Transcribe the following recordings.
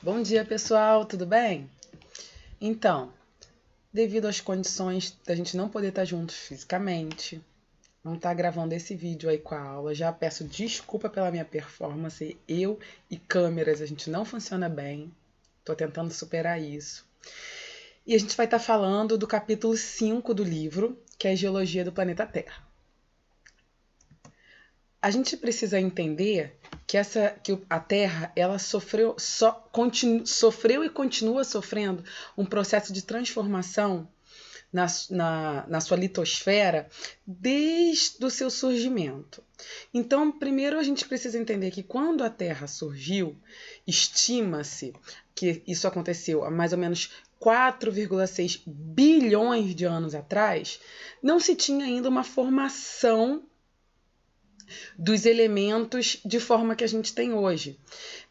Bom dia, pessoal, tudo bem? Então, devido às condições da gente não poder estar juntos fisicamente, não estar gravando esse vídeo aí com a aula, já peço desculpa pela minha performance. Eu e câmeras, a gente não funciona bem. Tô tentando superar isso. E a gente vai estar falando do capítulo 5 do livro, que é a Geologia do Planeta Terra. A gente precisa entender que a Terra ela sofreu e continua sofrendo um processo de transformação na sua litosfera desde o seu surgimento. Então, primeiro a gente precisa entender que quando a Terra surgiu, estima-se que isso aconteceu há mais ou menos 4,6 bilhões de anos atrás, não se tinha ainda uma formação dos elementos de forma que a gente tem hoje.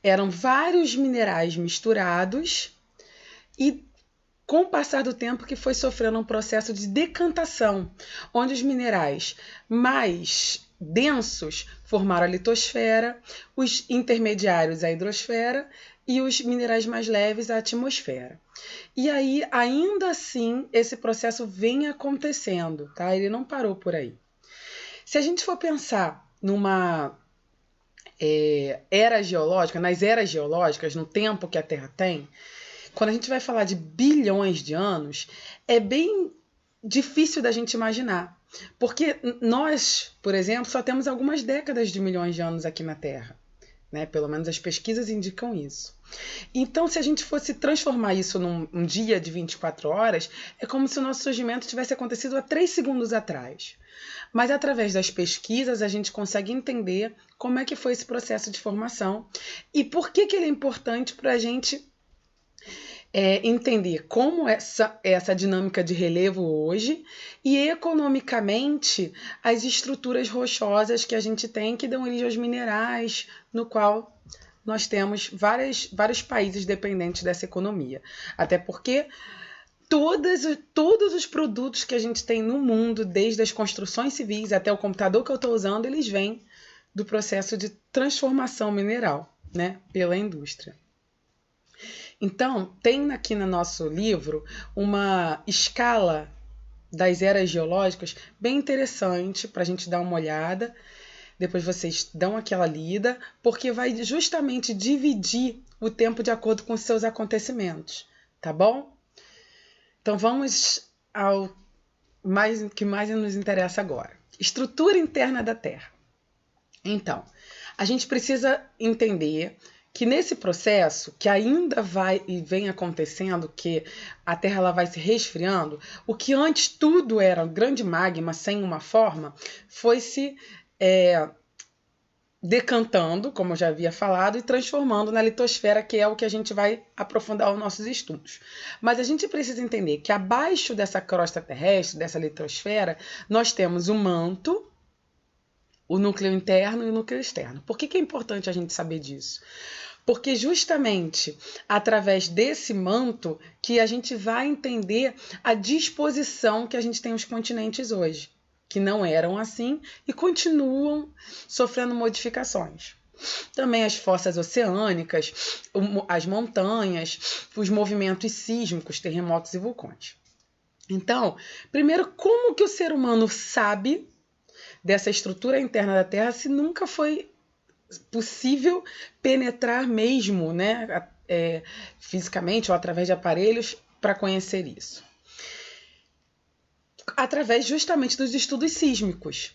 Eram vários minerais misturados e com o passar do tempo que foi sofrendo um processo de decantação, onde os minerais mais densos formaram a litosfera, os intermediários a hidrosfera e os minerais mais leves a atmosfera. E aí, ainda assim, esse processo vem acontecendo, tá? Ele não parou por aí. Se a gente for pensar numa era geológica, nas eras geológicas, no tempo que a Terra tem, quando a gente vai falar de bilhões de anos, é bem difícil da gente imaginar. Porque nós, por exemplo, só temos algumas décadas de milhões de anos aqui na Terra. Né? Pelo menos as pesquisas indicam isso. Então, se a gente fosse transformar isso num dia de 24 horas, é como se o nosso surgimento tivesse acontecido há 3 segundos atrás. Mas através das pesquisas a gente consegue entender como é que foi esse processo de formação e por que ele é importante para a gente entender como essa dinâmica de relevo hoje e economicamente as estruturas rochosas que a gente tem que dão origem aos minerais, no qual nós temos vários países dependentes dessa economia. Até porque todos os produtos que a gente tem no mundo, desde as construções civis até o computador que eu estou usando, eles vêm do processo de transformação mineral, né, pela indústria. Então, tem aqui no nosso livro uma escala das eras geológicas bem interessante para a gente dar uma olhada. Depois vocês dão aquela lida, porque vai justamente dividir o tempo de acordo com os seus acontecimentos, tá bom? Então vamos ao que mais nos interessa agora. Estrutura interna da Terra. Então, a gente precisa entender que nesse processo, que ainda vai e vem acontecendo, que a Terra ela vai se resfriando, o que antes tudo era um grande magma sem uma forma, foi se decantando, como eu já havia falado, e transformando na litosfera, que é o que a gente vai aprofundar os nossos estudos. Mas a gente precisa entender que abaixo dessa crosta terrestre, dessa litosfera, nós temos o manto, o núcleo interno e o núcleo externo. Por que é importante a gente saber disso? Porque justamente através desse manto que a gente vai entender a disposição que a gente tem os continentes hoje, que não eram assim e continuam sofrendo modificações. Também as fossas oceânicas, as montanhas, os movimentos sísmicos, terremotos e vulcões. Então, primeiro, como que o ser humano sabe dessa estrutura interna da Terra se nunca foi possível penetrar mesmo, né, fisicamente ou através de aparelhos para conhecer isso? Através justamente dos estudos sísmicos.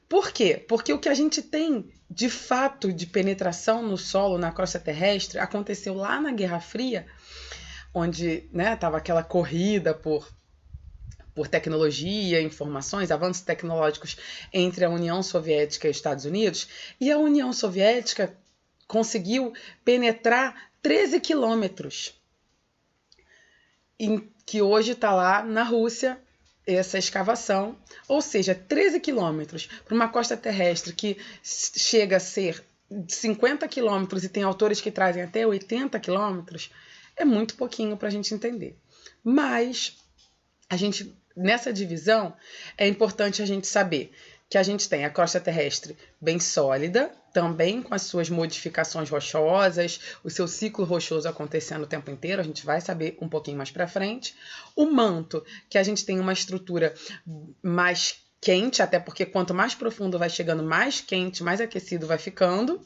Por quê? Porque o que a gente tem de fato de penetração no solo, na crosta terrestre, aconteceu lá na Guerra Fria, onde estava aquela corrida por tecnologia, informações, avanços tecnológicos entre a União Soviética e os Estados Unidos, e a União Soviética conseguiu penetrar 13 quilômetros, que hoje está lá na Rússia, essa escavação, ou seja, 13 quilômetros para uma costa terrestre que chega a ser 50 quilômetros e tem autores que trazem até 80 quilômetros, é muito pouquinho para a gente entender. Mas nessa divisão, é importante a gente saber que a gente tem a crosta terrestre bem sólida, também com as suas modificações rochosas, o seu ciclo rochoso acontecendo o tempo inteiro, a gente vai saber um pouquinho mais para frente. O manto, que a gente tem uma estrutura mais quente, até porque quanto mais profundo vai chegando, mais quente, mais aquecido vai ficando.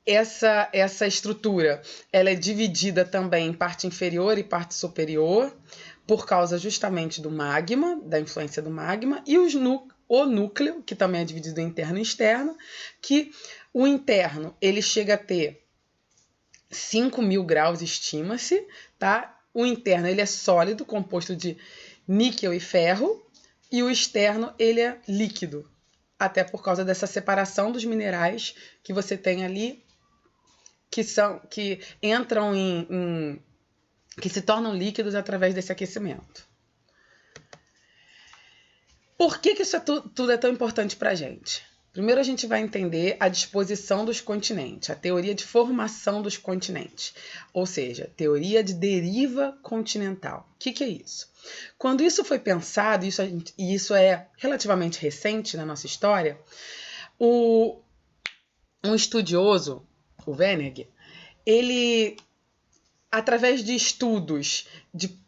Essa estrutura ela é dividida também em parte inferior e parte superior, por causa justamente do magma, da influência do magma, e o núcleo, que também é dividido em interno e externo, que o interno ele chega a ter 5.000 graus, estima-se, tá? O interno ele é sólido, composto de níquel e ferro, e o externo ele é líquido, até por causa dessa separação dos minerais que você tem ali, que entram que se tornam líquidos através desse aquecimento. Por que isso tudo é tão importante para a gente? Primeiro a gente vai entender a disposição dos continentes, a teoria de formação dos continentes, ou seja, teoria de deriva continental. O que é isso? Quando isso foi pensado, e isso é relativamente recente na nossa história, um estudioso, o Wenig, ele, através de estudos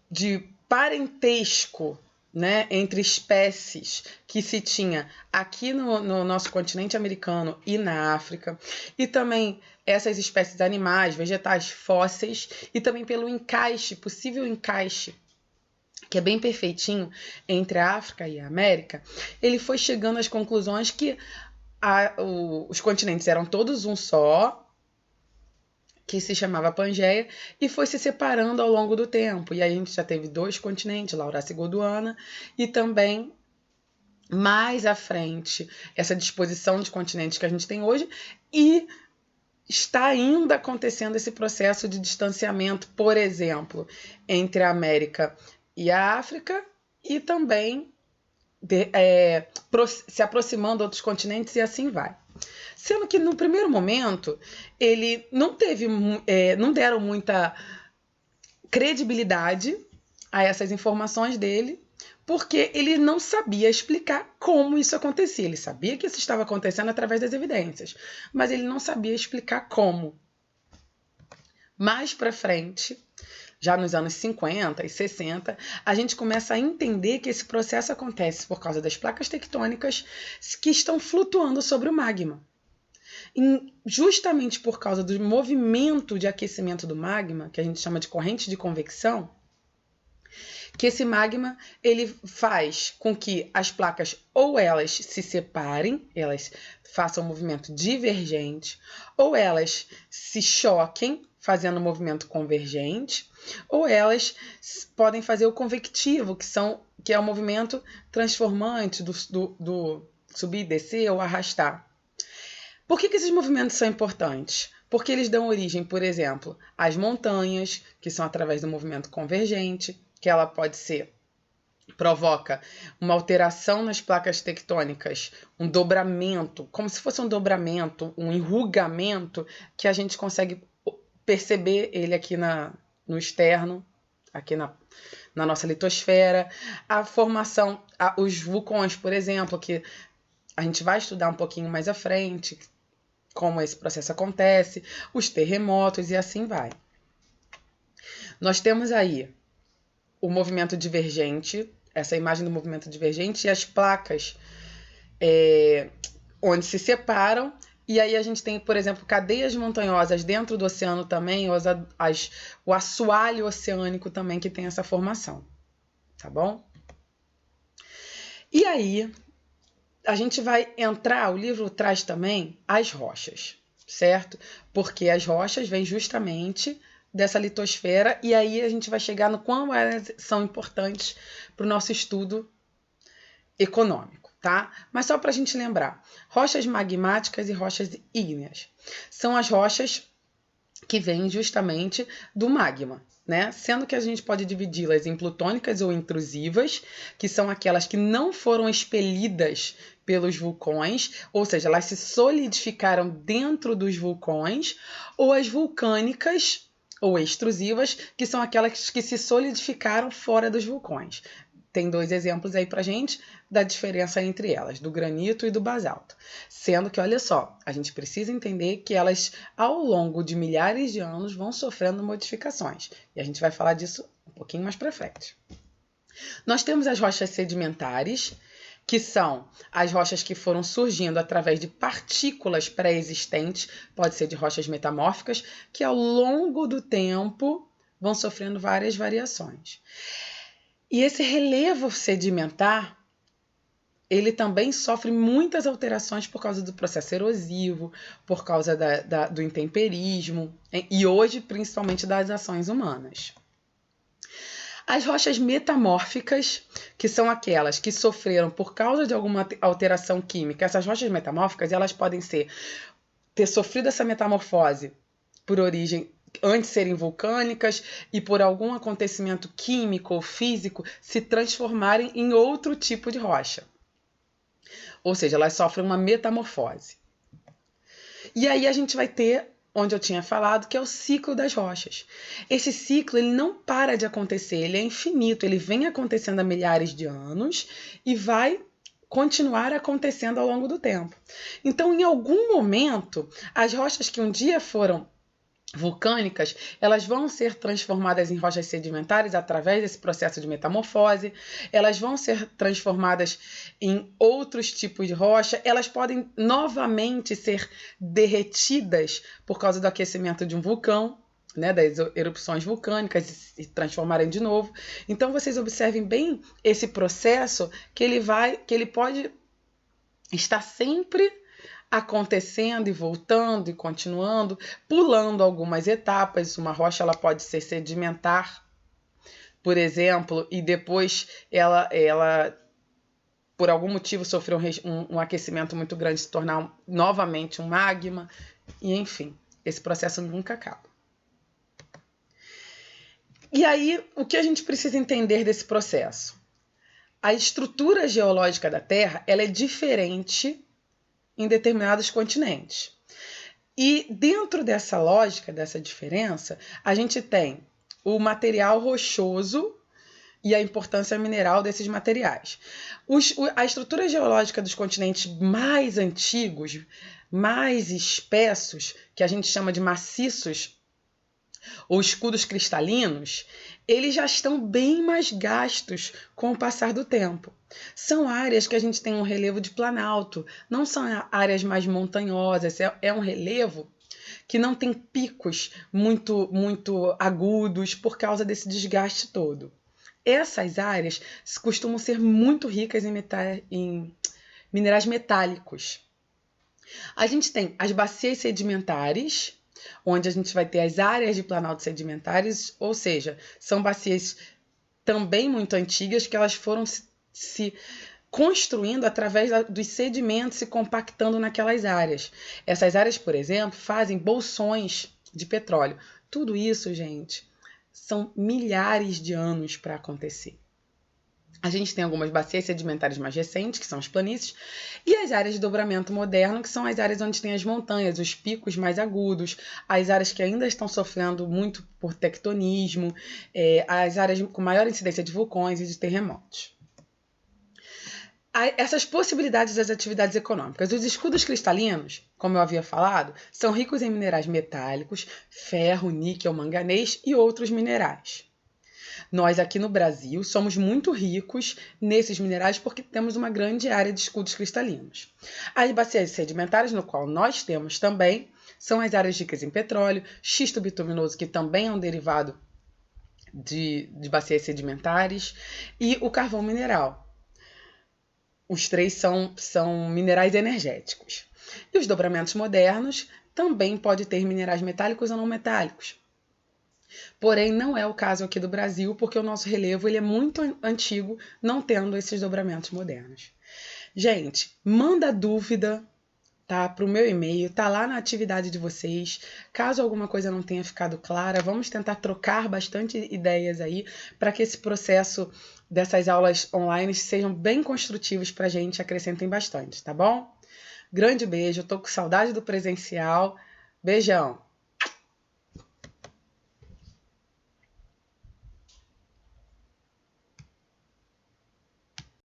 de parentesco, né, entre espécies que se tinha aqui no nosso continente americano e na África, e também essas espécies animais, vegetais, fósseis, e também pelo possível encaixe, que é bem perfeitinho, entre a África e a América, ele foi chegando às conclusões que os continentes eram todos um só, que se chamava Pangeia, e foi se separando ao longo do tempo. E aí a gente já teve 2 continentes, Laurásia e Gondwana, e também, mais à frente, essa disposição de continentes que a gente tem hoje, e está ainda acontecendo esse processo de distanciamento, por exemplo, entre a América e a África, e também se aproximando de outros continentes, e assim vai. Sendo que no primeiro momento ele não deram muita credibilidade a essas informações dele, porque ele não sabia explicar como isso acontecia. Ele sabia que isso estava acontecendo através das evidências, mas ele não sabia explicar como. Mais para frente, já nos anos 50 e 60, a gente começa a entender que esse processo acontece por causa das placas tectônicas que estão flutuando sobre o magma. E justamente por causa do movimento de aquecimento do magma, que a gente chama de corrente de convecção, que esse magma ele faz com que as placas ou elas se separem, elas façam um movimento divergente, ou elas se choquem, fazendo um movimento convergente, ou elas podem fazer o convectivo, que é o movimento transformante do subir, descer ou arrastar. Por que esses movimentos são importantes? Porque eles dão origem, por exemplo, às montanhas, que são através do movimento convergente, que ela provoca uma alteração nas placas tectônicas, um dobramento, como se fosse um dobramento, um enrugamento, que a gente consegue perceber ele aqui no externo, aqui na nossa litosfera. A formação, os vulcões, por exemplo, que a gente vai estudar um pouquinho mais à frente, como esse processo acontece, os terremotos e assim vai. Nós temos aí o movimento divergente, essa imagem do movimento divergente, e as placas onde se separam, e aí a gente tem, por exemplo, cadeias montanhosas dentro do oceano também, o assoalho oceânico também que tem essa formação, tá bom? E aí a gente vai entrar, o livro traz também as rochas, certo? Porque as rochas vêm justamente dessa litosfera, e aí a gente vai chegar no quão elas são importantes para o nosso estudo econômico, tá? Mas só para a gente lembrar, rochas magmáticas e rochas ígneas são as rochas que vêm justamente do magma, né? Sendo que a gente pode dividi-las em plutônicas ou intrusivas, que são aquelas que não foram expelidas pelos vulcões, ou seja, elas se solidificaram dentro dos vulcões, ou as vulcânicas ou extrusivas, que são aquelas que se solidificaram fora dos vulcões. tem 2 exemplos aí pra gente da diferença entre elas, do granito e do basalto. Sendo que, olha só, a gente precisa entender que elas, ao longo de milhares de anos, vão sofrendo modificações. E a gente vai falar disso um pouquinho mais pra frente. Nós temos as rochas sedimentares, que são as rochas que foram surgindo através de partículas pré-existentes, pode ser de rochas metamórficas, que ao longo do tempo vão sofrendo várias variações. E esse relevo sedimentar, ele também sofre muitas alterações por causa do processo erosivo, por causa do intemperismo e hoje principalmente das ações humanas. As rochas metamórficas, que são aquelas que sofreram por causa de alguma alteração química, essas rochas metamórficas, elas podem ter sofrido essa metamorfose por origem antes de serem vulcânicas e por algum acontecimento químico ou físico se transformarem em outro tipo de rocha. Ou seja, elas sofrem uma metamorfose. E aí a gente vai ter, onde eu tinha falado, que é o ciclo das rochas. Esse ciclo ele não para de acontecer, ele é infinito, ele vem acontecendo há milhares de anos e vai continuar acontecendo ao longo do tempo. Então, em algum momento, as rochas que um dia foram vulcânicas, elas vão ser transformadas em rochas sedimentares através desse processo de metamorfose, elas vão ser transformadas em outros tipos de rocha, elas podem novamente ser derretidas por causa do aquecimento de um vulcão, né, das erupções vulcânicas e se transformarem de novo. Então vocês observem bem esse processo que ele pode estar sempre acontecendo e voltando e continuando, pulando algumas etapas. Uma rocha ela pode ser sedimentar, por exemplo, e depois ela por algum motivo sofreu um aquecimento muito grande, se tornar novamente um magma, e enfim, esse processo nunca acaba. E aí, o que a gente precisa entender desse processo? A estrutura geológica da Terra ela é diferente em determinados continentes. E dentro dessa lógica, dessa diferença, a gente tem o material rochoso e a importância mineral desses materiais. A estrutura geológica dos continentes mais antigos, mais espessos, que a gente chama de maciços ou escudos cristalinos, eles já estão bem mais gastos com o passar do tempo. São áreas que a gente tem um relevo de planalto, não são áreas mais montanhosas, é um relevo que não tem picos muito agudos por causa desse desgaste todo. Essas áreas costumam ser muito ricas em minerais metálicos. A gente tem as bacias sedimentares, onde a gente vai ter as áreas de planalto sedimentares, ou seja, são bacias também muito antigas que elas foram se construindo através dos sedimentos se compactando naquelas áreas. Essas áreas, por exemplo, fazem bolsões de petróleo. Tudo isso, gente, são milhares de anos para acontecer. A gente tem algumas bacias sedimentares mais recentes, que são as planícies, e as áreas de dobramento moderno, que são as áreas onde tem as montanhas, os picos mais agudos, as áreas que ainda estão sofrendo muito por tectonismo, as áreas com maior incidência de vulcões e de terremotos. Essas possibilidades das atividades econômicas. Os escudos cristalinos, como eu havia falado, são ricos em minerais metálicos, ferro, níquel, manganês e outros minerais. Nós aqui no Brasil somos muito ricos nesses minerais porque temos uma grande área de escudos cristalinos. As bacias sedimentares, no qual nós temos também, são as áreas ricas em petróleo, xisto bituminoso, que também é um derivado de bacias sedimentares, e o carvão mineral. Os três são minerais energéticos. E os dobramentos modernos também podem ter minerais metálicos ou não metálicos. Porém, não é o caso aqui do Brasil, porque o nosso relevo ele é muito antigo, não tendo esses dobramentos modernos. Gente, manda dúvida, tá, para o meu e-mail, tá lá na atividade de vocês. Caso alguma coisa não tenha ficado clara, vamos tentar trocar bastante ideias aí para que esse processo dessas aulas online sejam bem construtivos para a gente, acrescentem bastante, tá bom? Grande beijo, eu tô com saudade do presencial. Beijão!